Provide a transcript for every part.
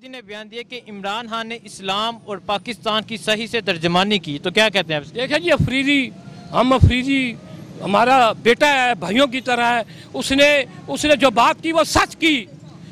मोदी ने बयान दिया कि इमरान खान ने इस्लाम और पाकिस्तान की सही से तर्जमानी की, तो क्या कहते हैं आप? देखिए जी, अफरीदी हमारा बेटा है, भाइयों की तरह है। उसने जो बात की वो सच की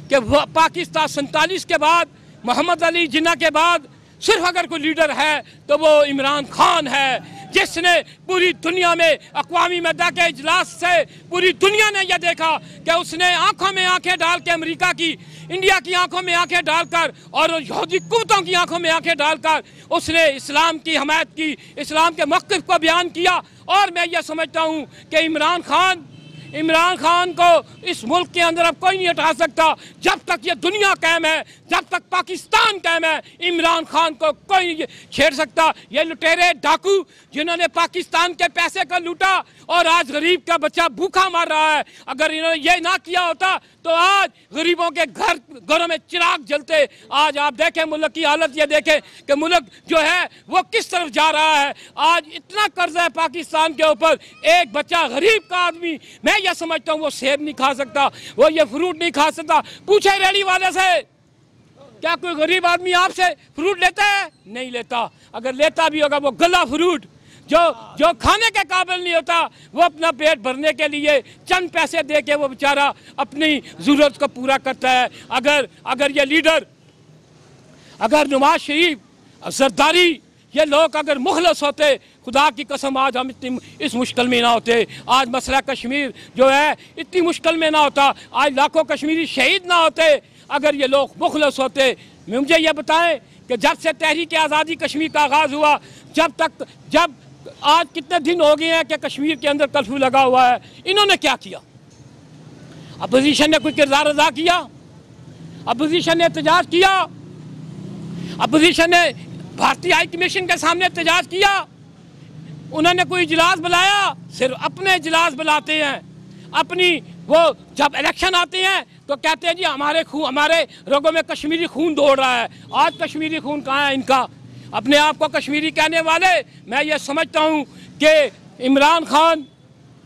कि पाकिस्तान 47 के बाद, मोहम्मद अली जिन्ना के बाद सिर्फ अगर कोई लीडर है तो वो इमरान खान है, जिसने पूरी दुनिया में अक़वामी मुत्तहिदा के इजलास से पूरी दुनिया ने यह देखा कि उसने आंखों में आंखें डाल के अमेरिका की, इंडिया की आंखों में आंखें डालकर और यहूदी कुव्वतों की आंखों में आंखें डालकर उसने इस्लाम की हमायत की, इस्लाम के मौक़िफ़ को बयान किया। और मैं ये समझता हूँ कि इमरान खान को इस मुल्क के अंदर अब कोई नहीं हटा सकता। जब तक ये दुनिया कायम है, जब तक पाकिस्तान कायम है, इमरान खान को कोई नहीं छेड़ सकता। ये लुटेरे डाकू जिन्होंने पाकिस्तान के पैसे को लूटा और आज गरीब का बच्चा भूखा मर रहा है, अगर इन्होंने ये ना किया होता तो आज गरीबों के घरों में चिराग जलते। आज आप देखें मुल्क की हालत, ये देखें कि मुल्क जो है वो किस तरफ जा रहा है। आज इतना कर्ज है पाकिस्तान के ऊपर, एक बच्चा गरीब का आदमी, मैं ये समझता हूँ वो सेब नहीं खा सकता, वो ये फ्रूट नहीं खा सकता। पूछे रेडी वाले से, क्या कोई गरीब आदमी आपसे फ्रूट लेता है? नहीं लेता। अगर लेता भी होगा वो गला फ्रूट जो खाने के काबिल नहीं होता, वो अपना पेट भरने के लिए चंद पैसे दे के वो बेचारा अपनी ज़रूरत को पूरा करता है। अगर ये लीडर, अगर नवाज शरीफ, जरदारी, ये लोग अगर मुखलस होते, खुदा की कसम आज हम इतनी इस मुश्किल में ना होते। आज मसला कश्मीर जो है इतनी मुश्किल में ना होता, आज लाखों कश्मीरी शहीद ना होते अगर ये लोग मुखलस होते। मुझे ये बताएं कि जब से तहरीक आज़ादी कश्मीर का आगाज़ हुआ, जब आज कितने दिन हो गए हैं कि कश्मीर के अंदर कर्फ्यू लगा हुआ है, इन्होंने क्या किया? अपोजिशन ने कोई किरदार अदा किया? अपोजिशन ने एहतजाज किया? अपोजिशन ने भारतीय हाई कमीशन के सामने एहतजाज किया? उन्होंने कोई इजलास बुलाया? सिर्फ अपने इजलास बुलाते हैं। अपनी वो जब इलेक्शन आते हैं तो कहते हैं जी हमारे रगों में कश्मीरी खून दौड़ रहा है। आज कश्मीरी खून कहाँ है इनका? अपने आप को कश्मीरी कहने वाले, मैं ये समझता हूँ कि इमरान खान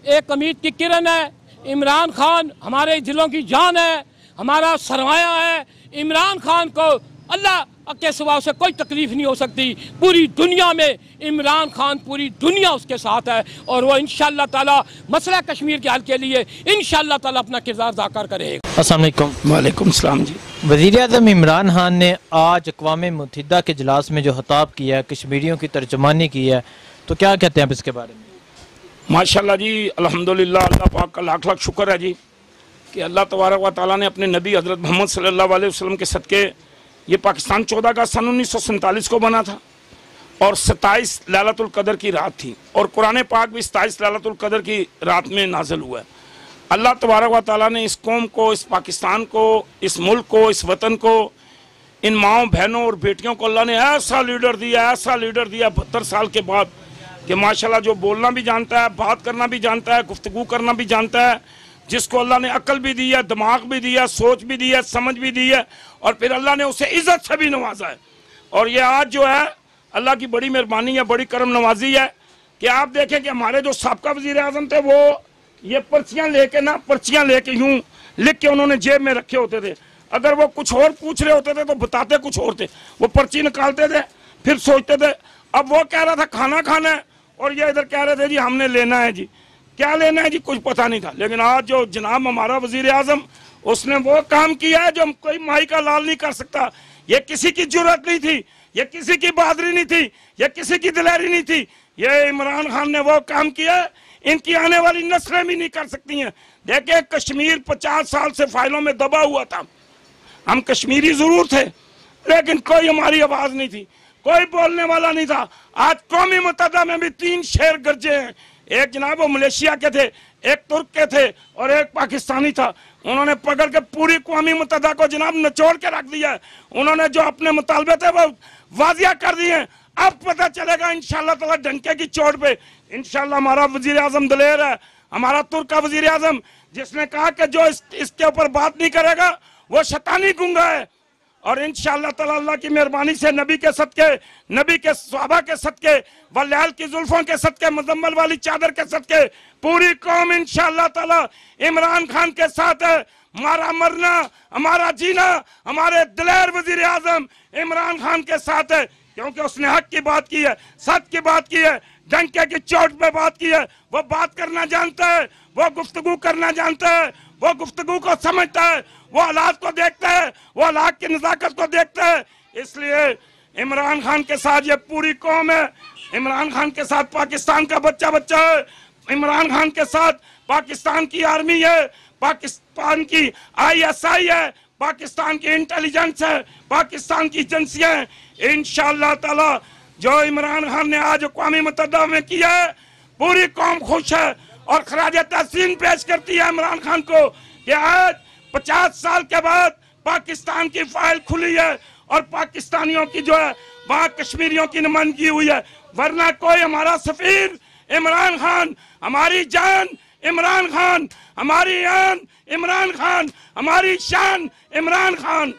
एक उम्मीद की किरण है। इमरान खान हमारे दिलों की जान है, हमारा सरमाया है। इमरान खान को अल्लाह के सिवा से कोई तकलीफ नहीं हो सकती। पूरी दुनिया में इमरान खान, पूरी दुनिया उसके साथ है और वो इंशाअल्लाह ताला मसला कश्मीर के हल के लिए इंशाअल्लाह ताला अपना किरदार अदा करेगा। अस्सलाम वालेकुम। वालेकुम सलाम जी। वज़ीर आज़म इमरान खान ने आज अक़वाम मुत्तहिदा के इजलास में जो खिताब किया है, कश्मीरियों की तर्जुमानी की है, तो क्या कहते हैं आप इसके बारे में? माशाल्लाह जी, अल्हम्दुलिल्लाह, अल्लाह पाक का लाख लाख शुक्र है जी कि अल्लाह तबारक व तआला ने अपने नबी हज़रत मोहम्मद सल्लल्लाहु अलैहि वसल्लम के सदक़े ये पाकिस्तान 14 अगस्त सन 1947 को बना था और 27 लैलतुल क़द्र की रात थी और कुरान पाक भी 27 लैलतुल क़द्र की रात में नाज़िल हुआ है। अल्लाह तबारक व तआला ने इस कौम को, इस पाकिस्तान को, इस मुल्क को, इस वतन को, इन माओं बहनों और बेटियों को अल्लाह ने ऐसा लीडर दिया 72 साल के बाद कि माशाल्लाह जो बोलना भी जानता है, बात करना भी जानता है, गुफ्तगू करना भी जानता है, जिसको अल्लाह ने अक्ल भी दी है, दिमाग भी दिया, सोच भी दी है, समझ भी दी है और फिर अल्लाह ने उसे इज़्ज़त से भी नवाजा है। और ये आज जो है अल्लाह की बड़ी मेहरबानी है, बड़ी करम नवाजी है कि आप देखें कि हमारे जो साबका वज़ीर आज़म थे वो ये पर्चियाँ लेके यूँ लिख के उन्होंने जेब में रखे होते थे। अगर वो कुछ और पूछ रहे होते थे तो बताते कुछ और थे। वो पर्ची निकालते थे, फिर सोचते थे। अब वो कह रहा था खाना खाना है और ये इधर कह रहे थे जी हमने लेना है जी। क्या लेना है जी कुछ पता नहीं था। लेकिन आज जो जनाब हमारा वज़ीर आज़म, उसने वो काम किया है जो कोई माई का लाल नहीं कर सकता। ये किसी की जुर्रत नहीं थी, ये किसी की बहादुरी नहीं थी, ये किसी की दिलेरी नहीं थी। ये इमरान खान ने वो काम किया है, इनकी आने वाली नस्लें भी नहीं कर सकती हैं। देखिए कश्मीर 50 साल से फाइलों में दबा हुआ था। हम कश्मीरी ज़रूर थे लेकिन कोई हमारी आवाज़ नहीं थी, कोई बोलने वाला नहीं था। आज कौमी मुत्तहिदा में भी 3 शेर गरजे हैं। एक जनाब वो मलेशिया के थे, एक तुर्क के थे और एक पाकिस्तानी था। उन्होंने पकड़ के पूरी कौमी मुत्तहिदा को जनाब निचोड़ के रख दिया है। उन्होंने जो अपने मुतालबे थे वो वाजिया कर दिए हैं। अब पता चलेगा इंशाअल्लाह ताला डंके की चोट पे। इंशाअल्लाह हमारा वज़ीर आज़म दलेर है, हमारा तुर्क का वज़ीर आज़म, जिसने कहा कि जो इसके ऊपर बात नहीं करेगा वो शैतानी गूंगा है। और इंशाअल्लाह ताला अल्लाह की मेहरबानी से नबी के सदके, नबी के सहाबा के सदके, वल्लाल की जुल्फों के सदके, मुजम्मल वाली चादर के सदके पूरी कौम इंशाअल्लाह ताला इमरान खान के साथ है। हमारा मरना, हमारा जीना हमारे दिलेर वजीर आजम इमरान खान के साथ है, क्योंकि उसने हक की बात की है, सच की बात की है, डंके की चोट पे बात की है। वो बात करना जानता है, वो गुफ्तगू करना जानता है, वो गुफ्तगू को समझता है, वो हालात को देखता है, वो हालात की नजाकत को देखता है। इसलिए इमरान खान के साथ ये पूरी कौम है, इमरान खान के साथ पाकिस्तान का बच्चा बच्चा है, इमरान खान के साथ पाकिस्तान की आर्मी है, पाकिस्तान की ISI है, पाकिस्तान की इंटेलिजेंस है, पाकिस्तान की एजेंसियां हैं। इंशाअल्लाह ताला जो इमरान खान ने आज अक़वामी मुत्तहिदा में किया है, पूरी कौम खुश है और खराज तहसीन पेश करती है इमरान खान को कि आज 50 साल के बाद पाकिस्तान की फाइल खुली है और पाकिस्तानियों की जो है वहाँ कश्मीरियों की नुमाइंदगी हुई है। वरना कोई हमारा सफीर इमरान खान, हमारी जान इमरान खान, हमारी आन इमरान खान, हमारी शान इमरान खान।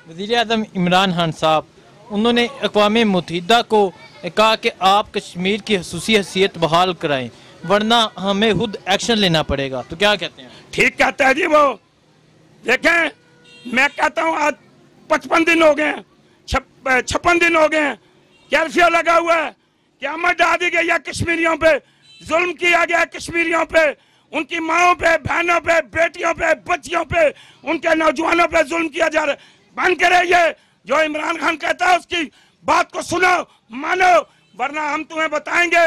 वज़ीर आज़म इमरान खान साहब, उन्होंने अक़वाम मुत्तहिदा को कहा कि आप कश्मीर की खसूसी हैसियत बहाल कराएं, वरना हमें खुद एक्शन लेना पड़ेगा। तो क्या कहते हैं? ठीक कहते हैं जी वो। देखें, मैं कहता हूँ आज 55 दिन हो गए, 56 दिन हो गए, कर्फ्यू लगा हुआ है, क़यामत डाल दी गई है, कश्मीरियों पे जुल्म किया गया, कश्मीरियों पे, उनकी माओं पे, बहनों पे, बेटियों पे, बच्चियों पे, उनके नौजवानों पे जुल्म किया जा रहा है। बंद करे ये जो इमरान खान कहता है उसकी बात को सुनो, मानो, वरना हम तुम्हें बताएंगे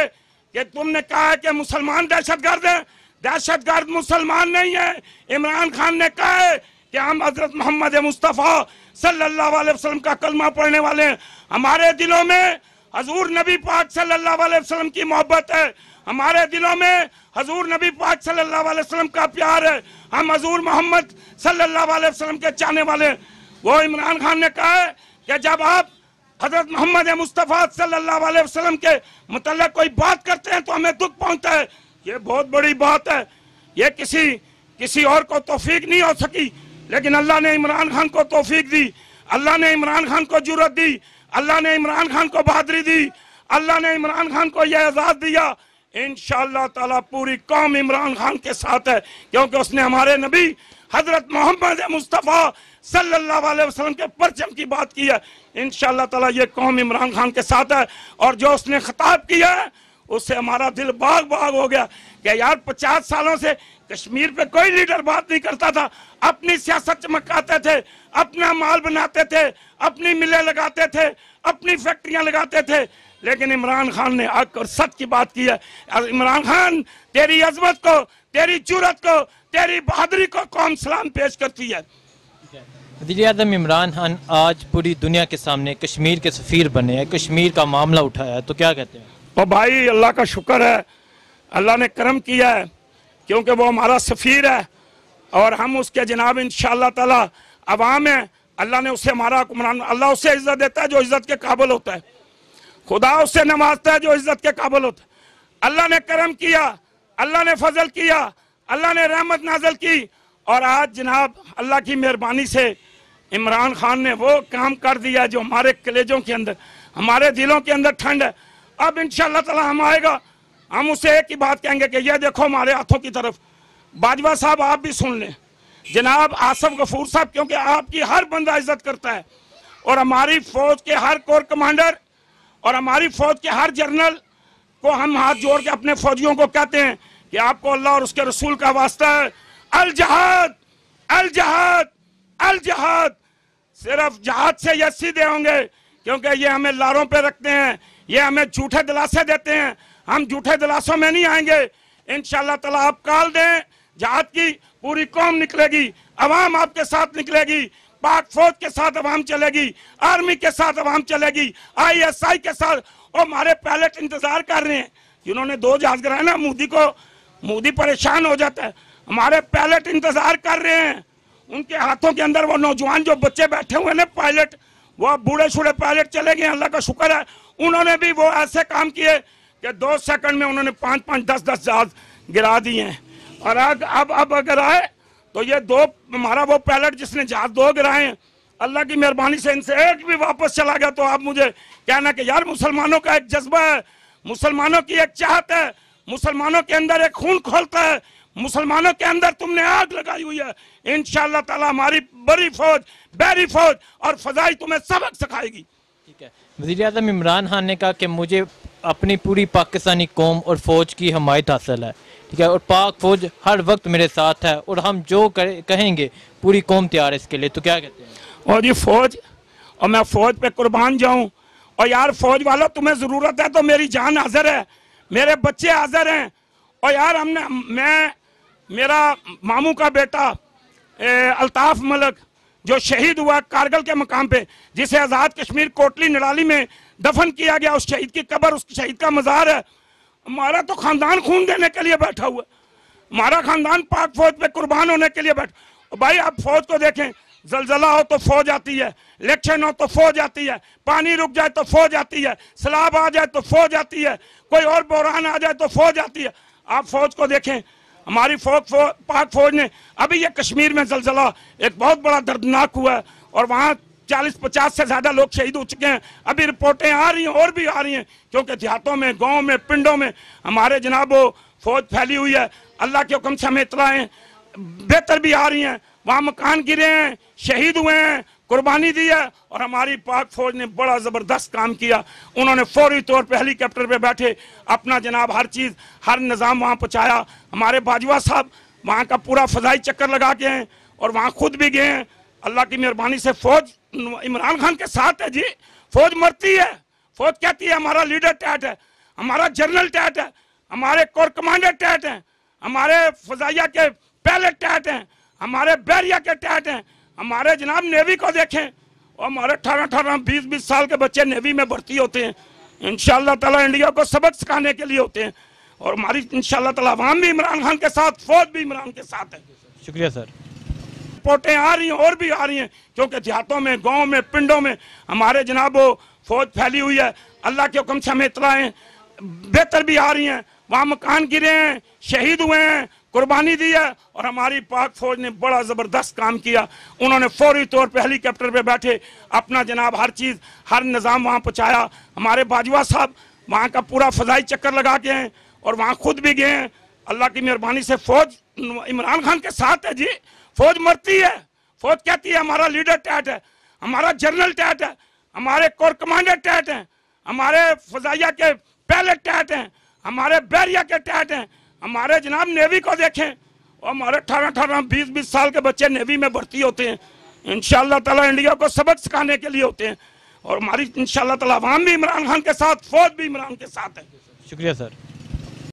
कि तुमने कहा है कि मुसलमान दहशतगर्द हैं। दहशतगर्द मुसलमान नहीं है। इमरान खान ने कहा है कि हम हजरत मोहम्मद मुस्तफ़ा सल्लल्लाहु अलैहि वसल्लम का कलमा पढ़ने वाले हैं। हमारे दिलों में हजूर नबी पाक सल्लल्लाहु अलैहि वसल्लम की मोहब्बत है, हमारे दिलों में हजूर नबी पाक सल्लल्लाहु अलैहि वसल्लम का प्यार है, हम हजूर मोहम्मद सल्लल्लाहु अलैहि वसल्लम के चाहने वाले हैं। वो इमरान खान ने कहा है कि जब आप हजरत मोहम्मद मुस्तफ़ा सल्लल्लाहु अलैहि वसल्लम के मुतल्लिक़ कोई बात करते हैं तो हमें दुख पहुंचता है। ये बहुत बड़ी बात है, ये किसी और को तौफीक नहीं हो सकी, लेकिन अल्लाह ने इमरान खान को तौफीक दी, अल्लाह ने इमरान खान को जुर्रत दी, अल्लाह ने इमरान खान को बहादुरी दी, अल्लाह ने इमरान खान को यह एजाज़ दिया। इंशाअल्लाह ताला पूरी कौम इमरान खान के साथ है, क्योंकि उसने हमारे नबी हजरत मोहम्मद मुस्तफ़ा सल्लल्लाहु अलैहि वसल्लम के परचम की बात की है। इंशाअल्लाह ताला ये कौम इमरान खान के साथ है। और जो उसने खिताब किया है उससे हमारा दिल बाग बाग हो गया कि यार 50 सालों से कश्मीर पे कोई लीडर बात नहीं करता था, अपनी सियासत चमकाते थे, अपना माल बनाते थे, अपनी मिलें लगाते थे, अपनी फैक्ट्रियां लगाते थे, लेकिन इमरान खान ने आकर सच की बात की है। इमरान खान, तेरी अजमत को, तेरी जुर्रत को, तेरी बहादुरी को कौम सलाम पेश करती है। वज़ीर आज़म इमरान खान आज पूरी दुनिया के सामने कश्मीर के सफ़ीर बने हैं, कश्मीर का मामला उठाया है, तो क्या कहते हैं? तो भाई अल्लाह का शुक्र है, अल्लाह ने करम किया है, क्योंकि वो हमारा सफ़ीर है और हम उसके जनाब इंशाअल्लाह ताला अवाम है। अल्लाह ने उसे हमारा हुक्मरान, अल्लाह उसे इज्जत देता है जो इज्जत के काबिल होता है, खुदा उससे नवाजता है जो इज्जत के काबिल होता है। अल्लाह ने करम किया, अल्लाह ने फजल किया, अल्लाह ने रहमत नाजल की और आज जनाब अल्लाह की मेहरबानी से इमरान खान ने वो काम कर दिया जो हमारे कलेजों के अंदर, हमारे दिलों के अंदर ठंड है। अब इंशाअल्लाह ताला हम आएगा, हम उसे एक ही बात कहेंगे कि ये देखो हमारे हाथों की तरफ। बाजवा साहब आप भी सुन लें, जनाब आसफ गफूर साहब, क्योंकि आपकी हर बंदा इज्जत करता है और हमारी फौज के हर कोर कमांडर और हमारी फौज के हर जर्नल को हम हाथ जोड़ के अपने फौजियों को कहते हैं कि आपको अल्लाह और उसके रसूल का वास्ता है, अल जहाद, अल जहाद, अल जहाद। सिर्फ जहाद से ये सीधे होंगे, क्योंकि ये हमें लारों पे रखते हैं, ये हमें झूठे दिलासे देते हैं, हम झूठे दिलासों में नहीं आएंगे। इंशाअल्लाह ताला आप काल दें, जहाद की पूरी कौम निकलेगी, अवाम आपके साथ निकलेगी, पाक फौज के साथ अवाम चलेगी, आर्मी के साथ अवाम चलेगी, ISI के साथ। और हमारे पायलट इंतजार कर रहे हैं, जिन्होंने 2 जहाज गिराए ना, मोदी परेशान हो जाता है। हमारे पायलट इंतजार कर रहे हैं, उनके हाथों के अंदर वो नौजवान जो बच्चे बैठे हुए ना पायलट, वो बूढ़े शूढ़े पायलट चले गए। अल्लाह का शुक्र है, उन्होंने भी वो ऐसे काम किए कि 2 सेकंड में उन्होंने 5-5, 10-10 जहाज गिरा दिए हैं। और अब अगर आए तो ये 2 हमारा वो पायलट जिसने जहाज 2 गिराए हैं, अल्लाह की मेहरबानी से इनसे एक भी वापस चला गया तो आप मुझे कहना कि यार मुसलमानों का एक जज्बा है, मुसलमानों की एक चाहत है, मुसलमानों के अंदर एक खून खोलता है, मुसलमानों के अंदर तुमने आग लगाई हुई है। इंशाअल्लाह ताला हमारी बड़ी फौज, बहरी फौज और फजाई तुम्हें सबक सिखाएगी। ठीक है, वज़ीर-ए-आज़म इमरान खान ने कहा कि मुझे अपनी पूरी पाकिस्तानी कौम और फौज की हमायत हासिल है, ठीक है, और पाक फौज हर वक्त मेरे साथ है और हम जो कहेंगे पूरी कौम तैयार है इसके लिए। तो क्या कहते हैं? और ये फौज, और मैं फौज पे कुर्बान जाऊं। और यार फौज वालों तुम्हें जरूरत है तो मेरी जान हाजिर है, मेरे बच्चे हाजिर हैं। और यार मेरा मामू का बेटा अल्ताफ मलिक जो शहीद हुआ कारगिल के मकाम पे, जिसे आज़ाद कश्मीर कोटली निराली में दफन किया गया, उस शहीद की कब्र, उस शहीद का मज़ार है। हमारा तो खानदान खून देने के लिए बैठा हुआ, हमारा खानदान पाक फौज पे कुर्बान होने के लिए बैठा। भाई आप फौज को देखें, जलजला हो तो फौज आती है, इलेक्शन हो तो फौज आती है, पानी रुक जाए तो फौज आती है, सैलाब आ जाए तो फौज आती है, कोई और बहरान आ जाए तो फौज आती है। आप फौज को देखें, हमारी पाक फौज ने अभी ये कश्मीर में जलजला एक बहुत बड़ा दर्दनाक हुआ है और वहाँ 40-50 से ज़्यादा लोग शहीद हो चुके हैं। अभी रिपोर्टें आ रही हैं और भी आ रही हैं, क्योंकि देहातों में, गाँव में, पिंडों में हमारे जनाब वो फौज फैली हुई है। अल्लाह के हुक्म से हमें इतलाएं बेहतर भी आ रही हैं, वहाँ मकान गिरे हैं, शहीद हुए हैं, कुर्बानी दी है। और हमारी पाक फौज ने बड़ा ज़बरदस्त काम किया। उन्होंने फौरी तौर पे हेलीकॉप्टर पे बैठे अपना जनाब हर चीज़, हर निज़ाम वहाँ पहुँचाया। हमारे बाजवा साहब वहाँ का पूरा फ़ज़ाई चक्कर लगा के हैं और वहाँ खुद भी गए हैं। अल्लाह की मेहरबानी से फौज इमरान खान के साथ है जी। फौज मरती है, फौज कहती है हमारा लीडर टैट है, हमारा जनरल टैट है, हमारे कोर कमांडर टैट हैं, हमारे फजाइया के पहले टैट हैं, हमारे बैरिया के टैट हैं, हमारे जनाब नेवी को देखें और हमारे 18-18, 20-20 साल के बच्चे नेवी में भर्ती होते हैं। इंशाअल्लाह ताला इंडिया को सबक सिखाने के लिए होते हैं और हमारी इंशाअल्लाह ताला अवाम भी इमरान खान के साथ, फौज भी इमरान के साथ है। शुक्रिया सर। रिपोर्टें आ रही हैं और भी आ रही हैं, क्योंकि देहातों में, गाँव में, पिंडों में हमारे जनाब वो फौज फैली हुई है। अल्लाह के हुक्म से हमें इतलाएं बेहतर भी आ रही हैं, वहाँ मकान गिरे हैं, शहीद हुए हैं, कुर्बानी दी है। और हमारी पाक फौज ने बड़ा ज़बरदस्त काम किया। उन्होंने फौरी तौर पे हेलीकॉप्टर पे बैठे अपना जनाब हर चीज़, हर निज़ाम वहाँ पहुँचाया। हमारे बाजवा साहब वहाँ का पूरा फ़ज़ाई चक्कर लगा के हैं और वहाँ खुद भी गए हैं। अल्लाह की मेहरबानी से फौज इमरान खान के साथ है जी। फौज मरती है, फौज कहती है हमारा लीडर टैट है, हमारा जनरल टैट है, हमारे कोर कमांडर टैट हैं, हमारे फजाइया के पहले टैट हैं, हमारे बैरिया के टैट हैं, हमारे जनाब नेवी को देखें और हमारे 18-18, 20-20 साल के बच्चे नेवी में भर्ती होते हैं। इंशाअल्लाह ताला इंडिया को सबक सिखाने के लिए होते हैं और हमारी इंशाअल्लाह ताला अवाम भी इमरान खान के साथ, फौज भी इमरान के साथ है। शुक्रिया सर।